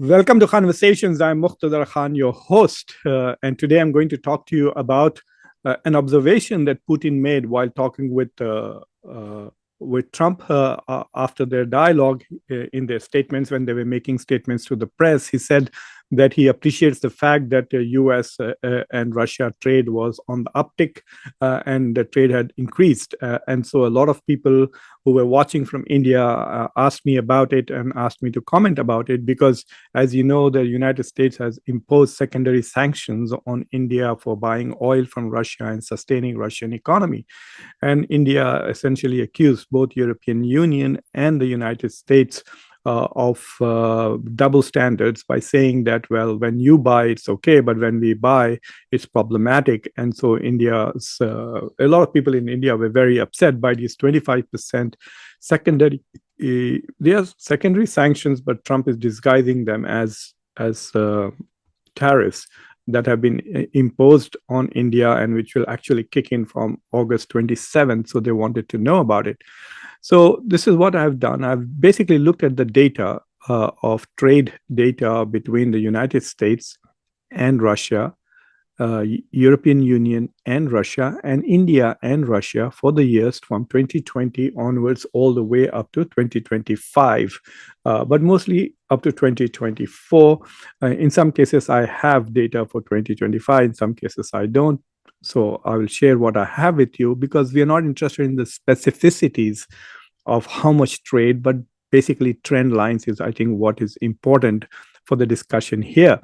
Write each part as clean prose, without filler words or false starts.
Welcome to Conversations. I'm Muqtadar Khan, your host, and today I'm going to talk to you about an observation that Putin made while talking with Trump after their dialogue in their statements when they were making statements to the press. He said that he appreciates the fact that the U.S. And Russia trade was on the uptick and the trade had increased. And so a lot of people who were watching from India asked me about it and asked me to comment about it because, as you know, the United States has imposed secondary sanctions on India for buying oil from Russia and sustaining Russian economy. And India essentially accused both European Union and the United States of double standards by saying that, well, when you buy, it's okay, but when we buy, it's problematic. And so a lot of people in India were very upset by these 25% secondary, they are secondary sanctions, but Trump is disguising them as tariffs that have been imposed on India and which will actually kick in from August 27th. So they wanted to know about it. So this is what I've done. I've basically looked at the data of trade data between the United States and Russia, European Union and Russia, and India and Russia for the years from 2020 onwards all the way up to 2025, but mostly up to 2024. In some cases, I have data for 2025. In some cases, I don't. So I will share what I have with you because we are not interested in the specificities of how much trade, but basically trend lines is, I think, what is important for the discussion here.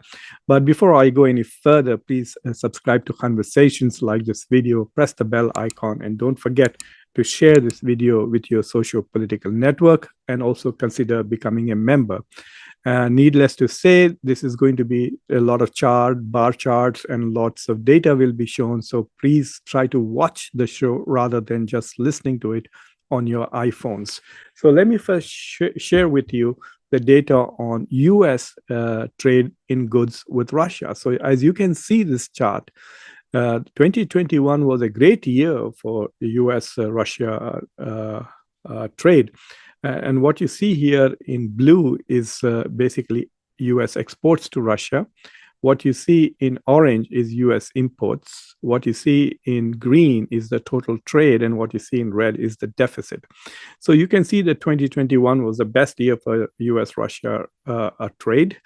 But before I go any further, please subscribe to Conversations, like this video, press the bell icon, and don't forget to share this video with your socio-political network and also consider becoming a member. Needless to say, this is going to be a lot of bar charts, and lots of data will be shown. So please try to watch the show rather than just listening to it on your iPhones. So let me first share with you the data on US trade in goods with Russia. So as you can see this chart, 2021 was a great year for US-Russia trade. And what you see here in blue is basically US exports to Russia. What you see in orange is US imports. What you see in green is the total trade, and what you see in red is the deficit. So you can see that 2021 was the best year for US-Russia trade.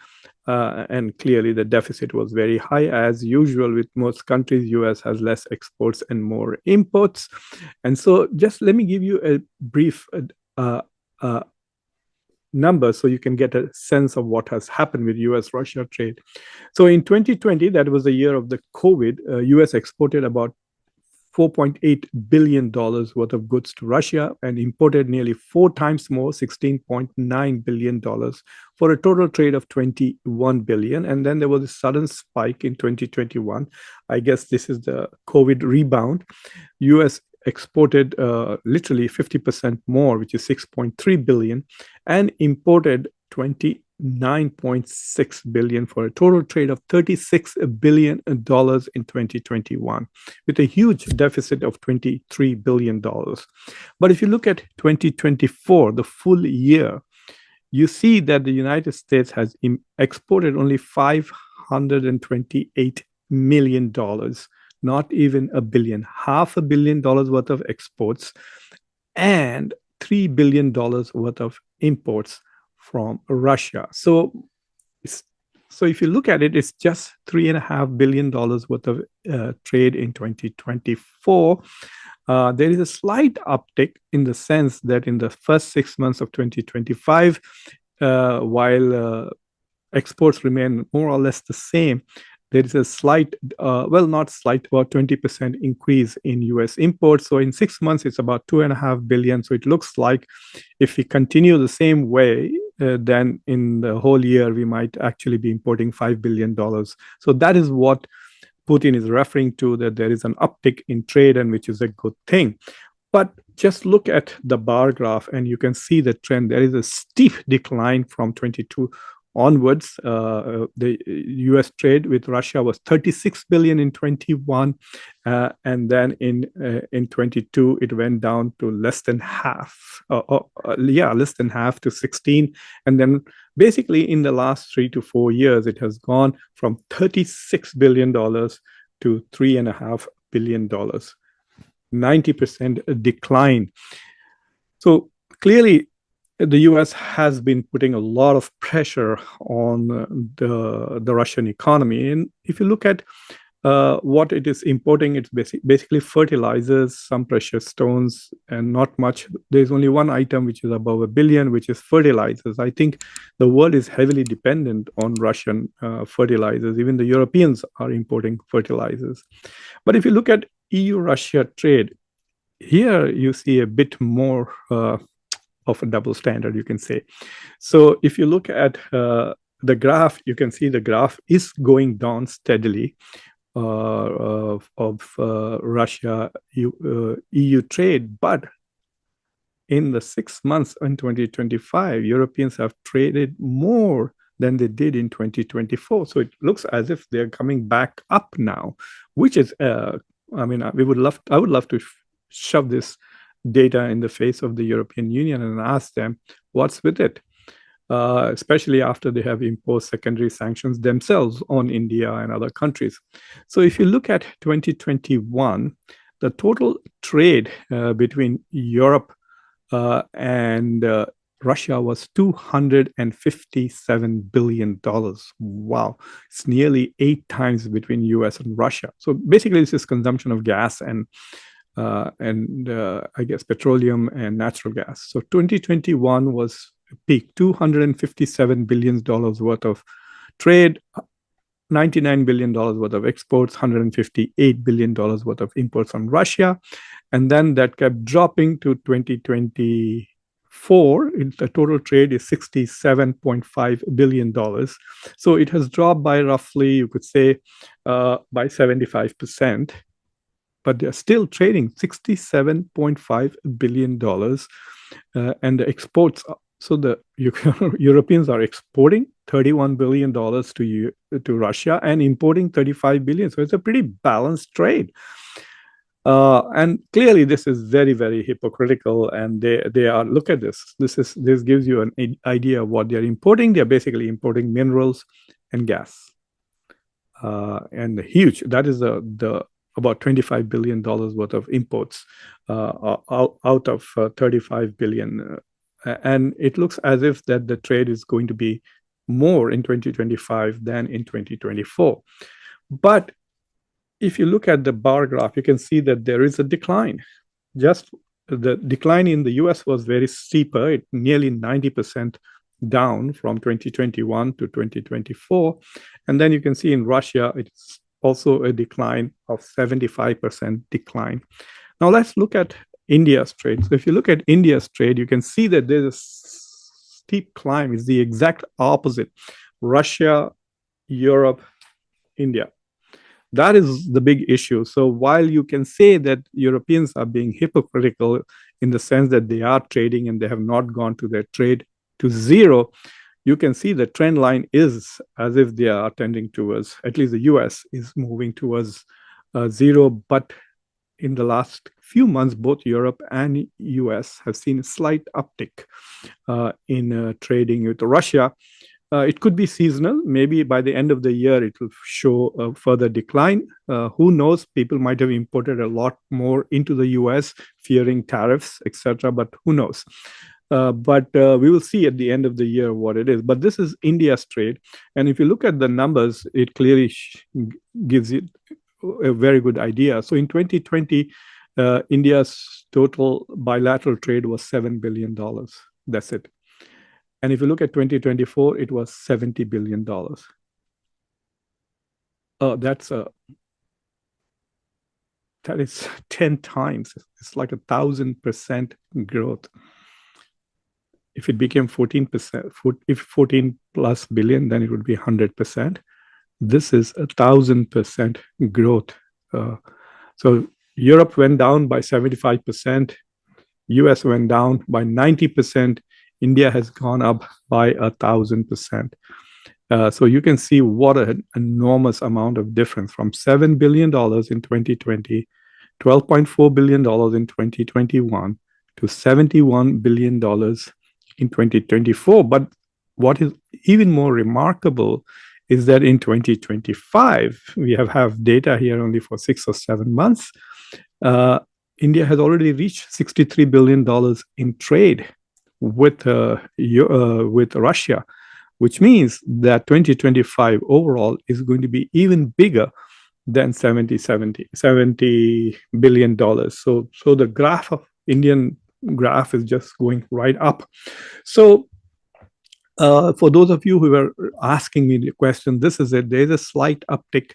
And clearly the deficit was very high. As usual with most countries, US has less exports and more imports. And so just let me give you a brief number so you can get a sense of what has happened with US-Russia trade. So in 2020, that was the year of the COVID, US exported about $4.8 billion worth of goods to Russia and imported nearly 4 times more, $16.9 billion, for a total trade of $21 billion. And then there was a sudden spike in 2021. I guess this is the COVID rebound. US exported literally 50% more, which is 6.3 billion, and imported 29.6 billion for a total trade of $36 billion in 2021, with a huge deficit of $23 billion. But if you look at 2024, the full year, you see that the United States has exported only $528 million, not even a billion, $500 million worth of exports, and $3 billion worth of imports from Russia. So if you look at it, it's just $3.5 billion worth of trade in 2024. There is a slight uptick in the sense that in the first 6 months of 2025, while exports remain more or less the same, there is a slight, not slight, about 20% increase in US imports. So in 6 months, it's about $2.5 billion. So it looks like if we continue the same way, then in the whole year, we might actually be importing $5 billion. So that is what Putin is referring to, that there is an uptick in trade, and which is a good thing. But just look at the bar graph and you can see the trend. There is a steep decline from 22 onwards. The US trade with Russia was 36 billion in 21, and then in 22 it went down to less than half to 16, and then basically in the last 3 to 4 years, it has gone from $36 billion to $3.5 billion, 90% decline. So clearly, the US has been putting a lot of pressure on the Russian economy. And if you look at what it is importing, it's basically fertilizers, some precious stones, and not much. There's only one item which is above $1 billion, which is fertilizers. I think the world is heavily dependent on Russian fertilizers. Even the Europeans are importing fertilizers. But if you look at EU-Russia trade, here you see a bit more of a double standard, you can say. So if you look at the graph, you can see the graph is going down steadily of Russia EU trade, but in the 6 months in 2025, Europeans have traded more than they did in 2024. So it looks as if they're coming back up now, which is, I would love to shove this data in the face of the European Union and ask them what's with it, especially after they have imposed secondary sanctions themselves on India and other countries. So if you look at 2021, the total trade between Europe and Russia was $257 billion. Wow. It's nearly 8 times between US and Russia. So basically, this is consumption of gas and I guess petroleum and natural gas. So 2021 was a peak, $257 billion worth of trade, $99 billion worth of exports, $158 billion worth of imports from Russia. And then that kept dropping to 2024. The total trade is $67.5 billion. So it has dropped by roughly, you could say, by 75%. But they're still trading $67.5 billion. And the exports, so the Europeans are exporting $31 billion to Russia and importing $35 billion. So it's a pretty balanced trade. And clearly, this is very, very hypocritical. And they are, look at this. This gives you an idea of what they're importing. They're basically importing minerals and gas. And huge. That is the about $25 billion worth of imports out of $35 billion. And it looks as if that the trade is going to be more in 2025 than in 2024. But if you look at the bar graph, you can see that there is a decline. Just the decline in the US was very steeper, nearly 90% down from 2021 to 2024. And then you can see in Russia, it's also a decline of 75% decline. Now let's look at India's trade. So if you look at India's trade, you can see that there's a steep climb. It's the exact opposite. Russia, Europe, India. That is the big issue. So while you can say that Europeans are being hypocritical in the sense that they are trading and they have not gone to their trade to zero, you can see the trend line is as if they are tending towards, at least the US is moving towards zero. But in the last few months, both Europe and US have seen a slight uptick in trading with Russia. It could be seasonal. Maybe by the end of the year, it will show a further decline. Who knows? People might have imported a lot more into the US, fearing tariffs, etc. But who knows? But we will see at the end of the year what it is. But this is India's trade. And if you look at the numbers, it clearly gives you a very good idea. So in 2020, India's total bilateral trade was $7 billion. That's it. And if you look at 2024, it was $70 billion. That is 10 times. It's like 1,000% growth. If it became 14%, if 14 plus billion, then it would be 100%. This is 1,000% growth. So Europe went down by 75%. US went down by 90%. India has gone up by 1,000%. So you can see what an enormous amount of difference from $7 billion in 2020, $12.4 billion in 2021 to $71 billion in 2024. But what is even more remarkable is that in 2025, we have data here only for 6 or 7 months. India has already reached $63 billion in trade with Russia, which means that 2025 overall is going to be even bigger than $70 billion. So the graph of Indian graph is just going right up. So for those of you who were asking me the question, this is it. There's a slight uptick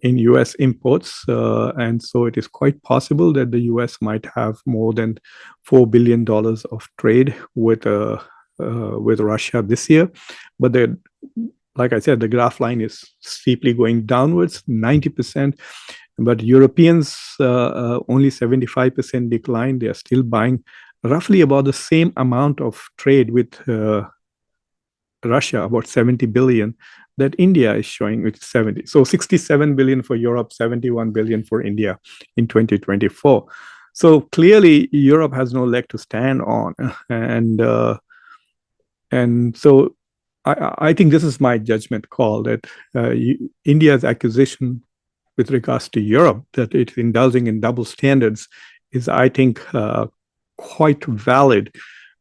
in US imports. And so it is quite possible that the US might have more than $4 billion of trade with Russia this year. But like I said, the graph line is steeply going downwards, 90%. But Europeans, only 75% decline. They are still buying roughly about the same amount of trade with Russia, about 70 billion, that India is showing, which is 70. So 67 billion for Europe, 71 billion for India in 2024. So clearly, Europe has no leg to stand on. And so I think this is my judgment call that India's accusation with regards to Europe, that it's indulging in double standards, is, I think, quite valid.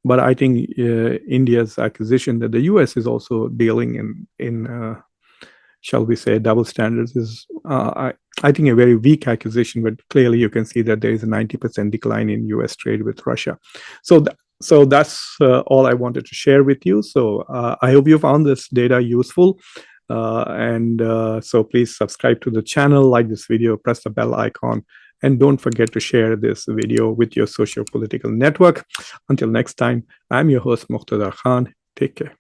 But I think India's accusation that the US is also dealing in shall we say, double standards is, I think, a very weak accusation. But clearly, you can see that there is a 90% decline in US trade with Russia. So that's all I wanted to share with you. So I hope you found this data useful. So please subscribe to the channel, like this video, press the bell icon, and don't forget to share this video with your socio-political network. Until next time, I'm your host, Muqtada Khan. Take care.